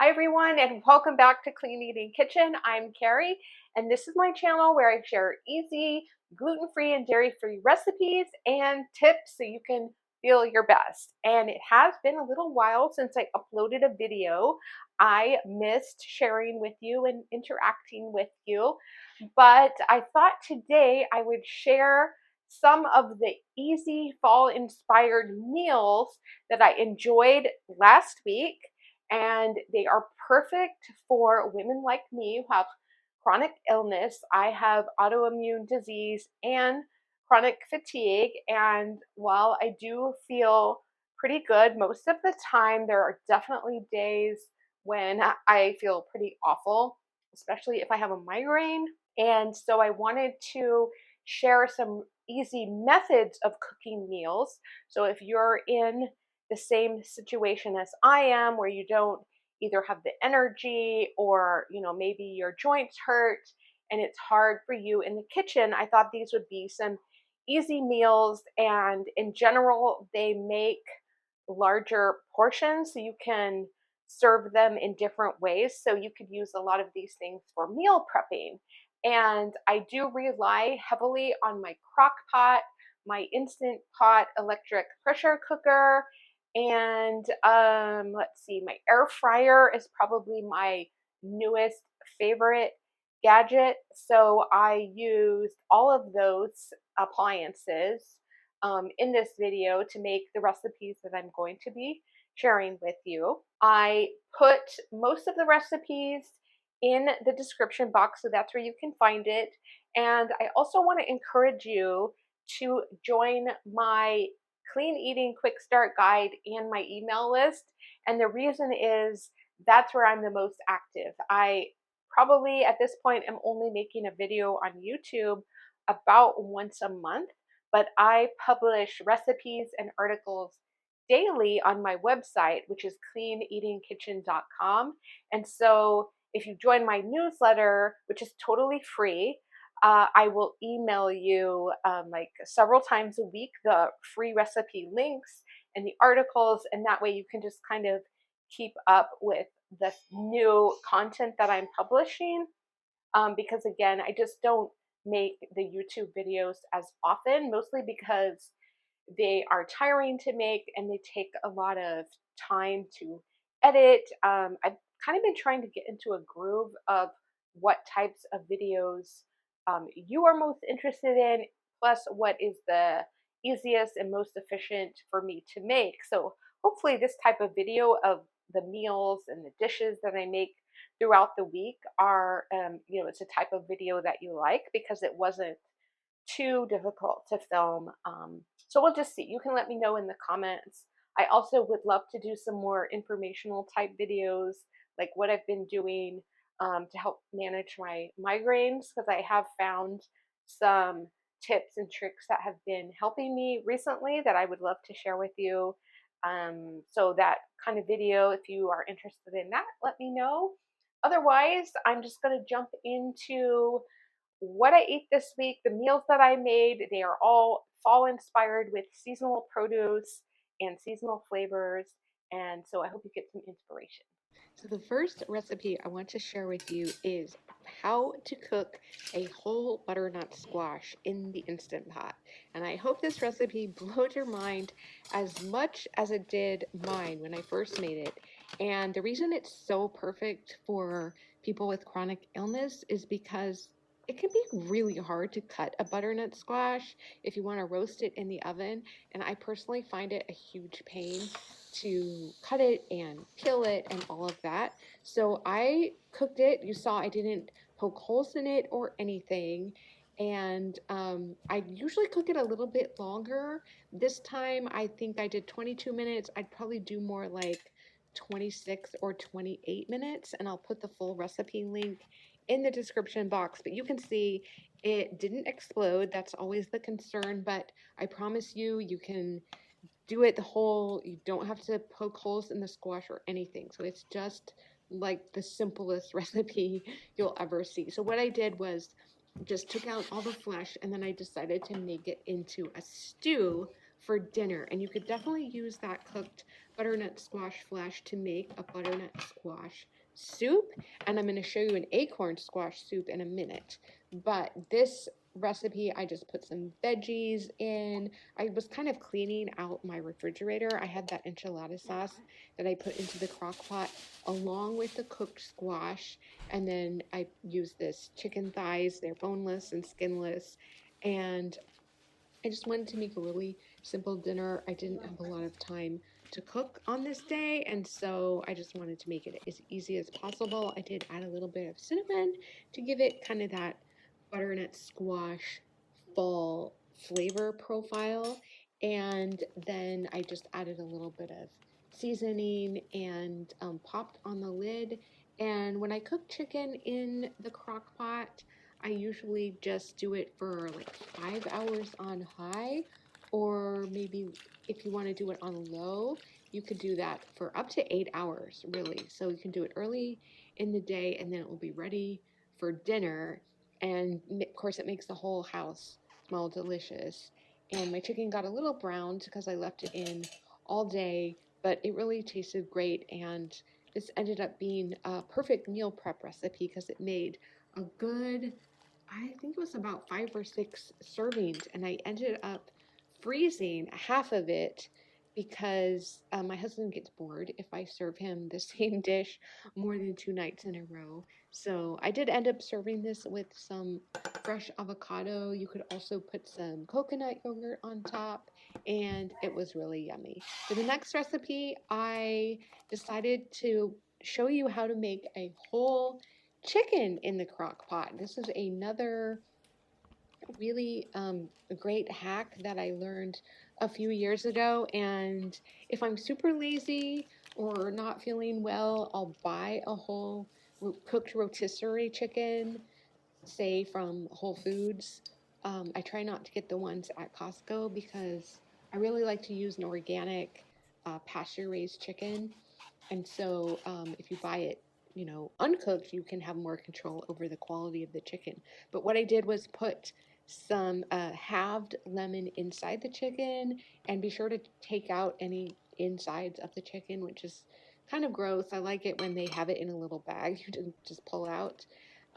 Hi everyone, and welcome back to Clean Eating Kitchen. I'm Carrie, and this is my channel where I share easy, gluten-free and dairy-free recipes and tips so you can feel your best. And it has been a little while since I uploaded a video. I missed sharing with you and interacting with you, but I thought today I would share some of the easy fall-inspired meals that I enjoyed last week, and they are perfect for women like me who have chronic illness. I have autoimmune disease and chronic fatigue, and while I do feel pretty good most of the time, there are definitely days when I feel pretty awful, especially if I have a migraine. And so I wanted to share some easy methods of cooking meals. So if you're in the same situation as I am, where you don't either have the energy or, maybe your joints hurt and it's hard for you in the kitchen, I thought these would be some easy meals. And in general, they make larger portions so you can serve them in different ways. So you could use a lot of these things for meal prepping. And I do rely heavily on my crock pot, my Instant Pot electric pressure cooker, and let's see, my air fryer is probably my newest favorite gadget. So I used all of those appliances in this video to make the recipes that I'm going to be sharing with you. I put most of the recipes in the description box, so that's where you can find it. And I also want to encourage you to join my Clean Eating Quick Start Guide and my email list. And the reason is that's where I'm the most active. I probably at this point am only making a video on YouTube about once a month, but I publish recipes and articles daily on my website, which is cleaneatingkitchen.com. And so if you join my newsletter, which is totally free, I will email you like several times a week the free recipe links and the articles, and that way you can just kind of keep up with the new content that I'm publishing. Because again, I just don't make the YouTube videos as often, mostly because they are tiring to make and they take a lot of time to edit. I've kind of been trying to get into a groove of what types of videos you are most interested in, plus what is the easiest and most efficient for me to make. So hopefully this type of video of the meals and the dishes that I make throughout the week are, it's a type of video that you like, because it wasn't too difficult to film. So we'll just see. You can let me know in the comments. I also would love to do some more informational type videos, like what I've been doing to help manage my migraines, because I have found some tips and tricks that have been helping me recently that I would love to share with you. So that kind of video, if you are interested in that, let me know. Otherwise, I'm just going to jump into what I ate this week, the meals that I made. They are all fall inspired with seasonal produce and seasonal flavors. And so I hope you get some inspiration. So the first recipe I want to share with you is how to cook a whole butternut squash in the Instant Pot. And I hope this recipe blows your mind as much as it did mine when I first made it. And the reason it's so perfect for people with chronic illness is because it can be really hard to cut a butternut squash if you want to roast it in the oven. And I personally find it a huge pain to cut it and peel it and all of that. So I cooked it. You saw I didn't poke holes in it or anything. And I usually cook it a little bit longer. This time I think I did 22 minutes. I'd probably do more like 26 or 28 minutes. And I'll put the full recipe link in the description box. But you can see it didn't explode. That's always the concern. But I promise you, you can do it the whole, you don't have to poke holes in the squash or anything. So it's just like the simplest recipe you'll ever see. So what I did was just took out all the flesh, and then I decided to make it into a stew for dinner. And you could definitely use that cooked butternut squash flesh to make a butternut squash soup. And I'm going to show you an acorn squash soup in a minute. But this recipe, I just put some veggies in. I was kind of cleaning out my refrigerator. I had that enchilada sauce that I put into the crock pot along with the cooked squash. And then I used this chicken thighs. They're boneless and skinless. And I just wanted to make a really simple dinner. I didn't have a lot of time to cook on this day, and so I just wanted to make it as easy as possible. I did add a little bit of cinnamon to give it kind of that butternut squash fall flavor profile, and then I just added a little bit of seasoning and popped on the lid. And when I cook chicken in the crock pot, I usually just do it for like 5 hours on high, or maybe if you want to do it on low, you could do that for up to 8 hours, really. So you can do it early in the day and then it will be ready for dinner. And of course, it makes the whole house smell delicious. And my chicken got a little browned because I left it in all day, but it really tasted great. And this ended up being a perfect meal prep recipe because it made a good, I think it was about 5 or 6 servings, and I ended up freezing half of it because my husband gets bored if I serve him the same dish more than 2 nights in a row. So I did end up serving this with some fresh avocado. You could also put some coconut yogurt on top, and it was really yummy. For the next recipe, I decided to show you how to make a whole chicken in the crock pot. This is another really great hack that I learned a few years ago. And if I'm super lazy or not feeling well, I'll buy a whole cooked rotisserie chicken, say from Whole Foods. I try not to get the ones at Costco because I really like to use an organic pasture raised chicken. And so if you buy it, uncooked, you can have more control over the quality of the chicken. But what I did was put some halved lemon inside the chicken and be sure to take out any insides of the chicken, which is kind of gross. I like it when they have it in a little bag you just pull out.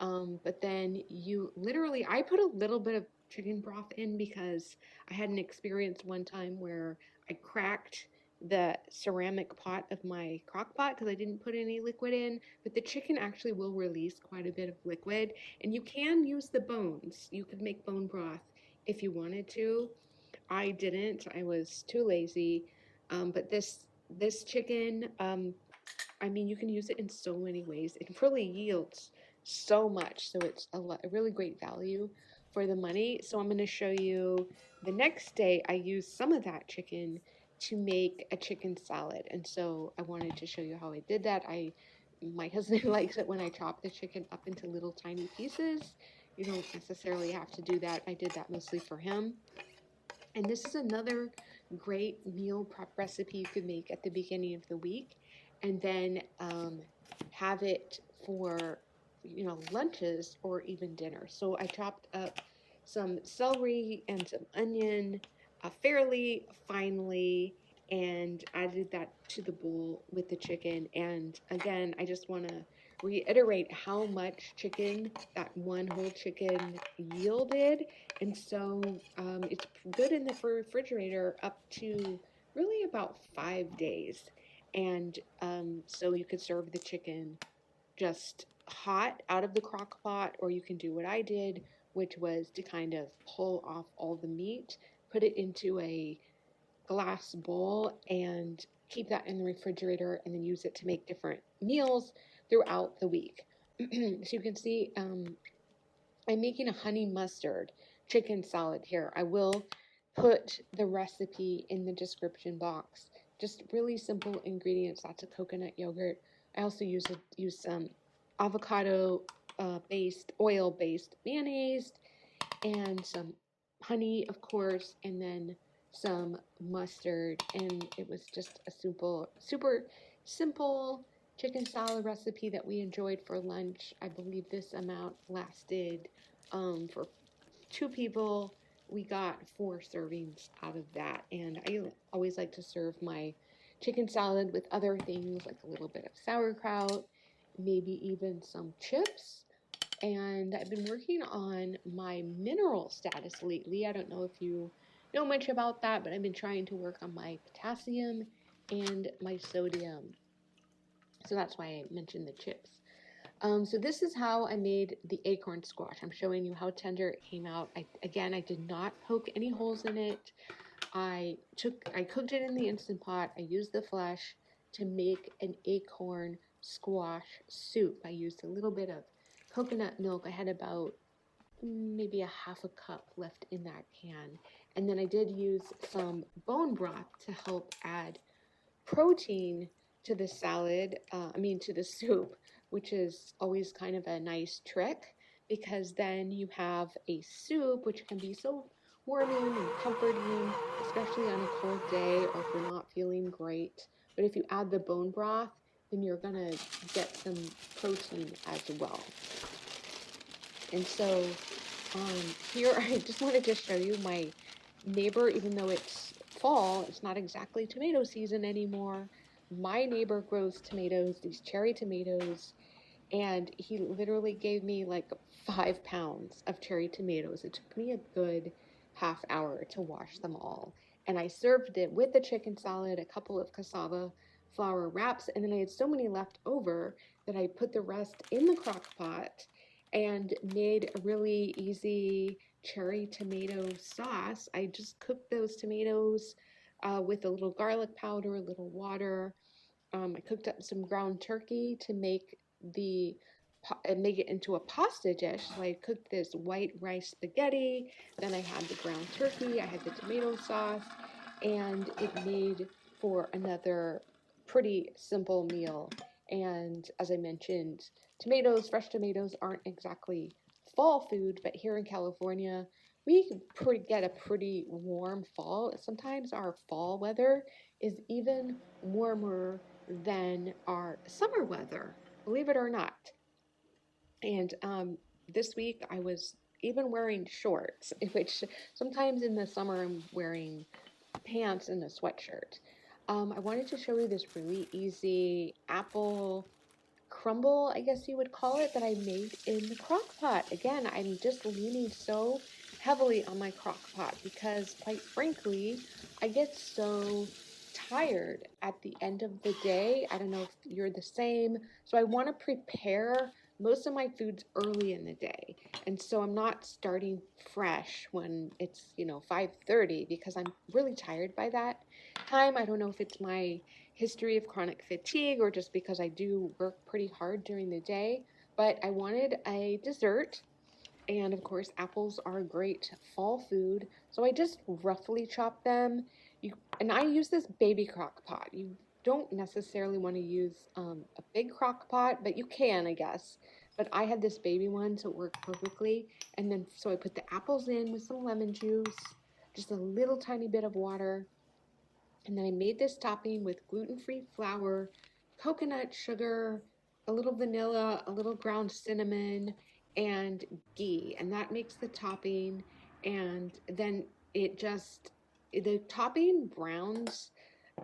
But then I put a little bit of chicken broth in because I had an experience one time where I cracked the ceramic pot of my crock pot because I didn't put any liquid in, but the chicken actually will release quite a bit of liquid, and you can use the bones. You could make bone broth if you wanted to. I didn't. I was too lazy. But this chicken, I mean, you can use it in so many ways. It really yields so much, so it's a really great value for the money. So I'm going to show you the next day. I used some of that chicken to make a chicken salad, and so I wanted to show you how I did that. My husband likes it when I chop the chicken up into little tiny pieces. You don't necessarily have to do that. I did that mostly for him. And this is another great meal prep recipe you could make at the beginning of the week, and then have it for lunches or even dinner. So I chopped up some celery and some onion fairly finely and added that to the bowl with the chicken. And again, I just want to reiterate how much chicken that one whole chicken yielded. And so it's good in the refrigerator up to really about 5 days. And so you could serve the chicken just hot out of the crock pot, or you can do what I did, which was to kind of pull off all the meat, put it into a glass bowl, and keep that in the refrigerator, and then use it to make different meals throughout the week. So you can see I'm making a honey mustard chicken salad here. I will put the recipe in the description box. Just really simple ingredients, lots of coconut yogurt. I also use some avocado based, oil based mayonnaise, and some honey, of course, and then some mustard. And it was just a super simple chicken salad recipe that we enjoyed for lunch. I believe this amount lasted for 2 people we got 4 servings out of that. And I always like to serve my chicken salad with other things like a little bit of sauerkraut, maybe even some chips. And I've been working on my mineral status lately. I don't know if you know much about that, but I've been trying to work on my potassium and my sodium. So that's why I mentioned the chips. So this is how I made the acorn squash. I'm showing you how tender it came out. Again, I did not poke any holes in it. I cooked it in the Instant Pot. I used the flesh to make an acorn squash soup. I used a little bit of coconut milk. I had about maybe a half a cup left in that can. And then I did use some bone broth to help add protein to the salad, to the soup, which is always kind of a nice trick because then you have a soup which can be so warming and comforting, especially on a cold day or if you're not feeling great. But if you add the bone broth, then you're going to get some protein as well. And so here I just wanted to show you my neighbor, even though it's fall, it's not exactly tomato season anymore. My neighbor grows tomatoes, these cherry tomatoes, and he literally gave me like 5 pounds of cherry tomatoes. It took me a good half hour to wash them all. And I served it with the chicken salad, a couple of cassava flour wraps, and then I had so many left over that I put the rest in the crock pot and made a really easy cherry tomato sauce. I just cooked those tomatoes with a little garlic powder, a little water. I cooked up some ground turkey to make it into a pasta dish. So I cooked this white rice spaghetti. Then I had the ground turkey. I had the tomato sauce, and it made for another pretty simple meal. And as I mentioned, fresh tomatoes aren't exactly fall food, but here in California, we get a pretty warm fall. Sometimes our fall weather is even warmer than our summer weather, believe it or not. And this week I was even wearing shorts, which sometimes in the summer I'm wearing pants and a sweatshirt. I wanted to show you this really easy apple crumble, I guess you would call it, that I made in the crock pot. Again, I'm just leaning so heavily on my crock pot because, quite frankly, I get so tired at the end of the day. I don't know if you're the same. So I want to prepare most of my foods early in the day. And so I'm not starting fresh when it's, 5:30 because I'm really tired by that time. I don't know if it's my history of chronic fatigue or just because I do work pretty hard during the day, but I wanted a dessert. And of course, apples are a great fall food. So I just roughly chop them. And I use this baby crock pot. You don't necessarily want to use a big crock pot, but you can, I guess. But I had this baby one, so it worked perfectly. And then, so I put the apples in with some lemon juice, just a little tiny bit of water, and then I made this topping with gluten-free flour, coconut sugar, a little vanilla, a little ground cinnamon, and ghee. And that makes the topping. And then the topping browns.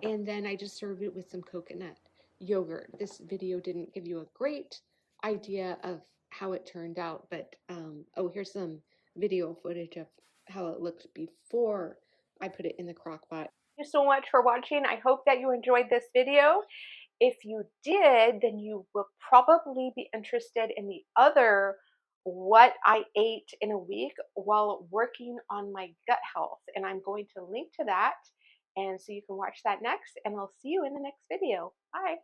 And then I just served it with some coconut yogurt. This video didn't give you a great idea of how it turned out, but here's some video footage of how it looked before I put it in the crock pot. Thank you so much for watching. I hope that you enjoyed this video. If you did, then you will probably be interested in the other what I ate in a week while working on my gut health. And I'm going to link to that. And so you can watch that next, and I'll see you in the next video. Bye.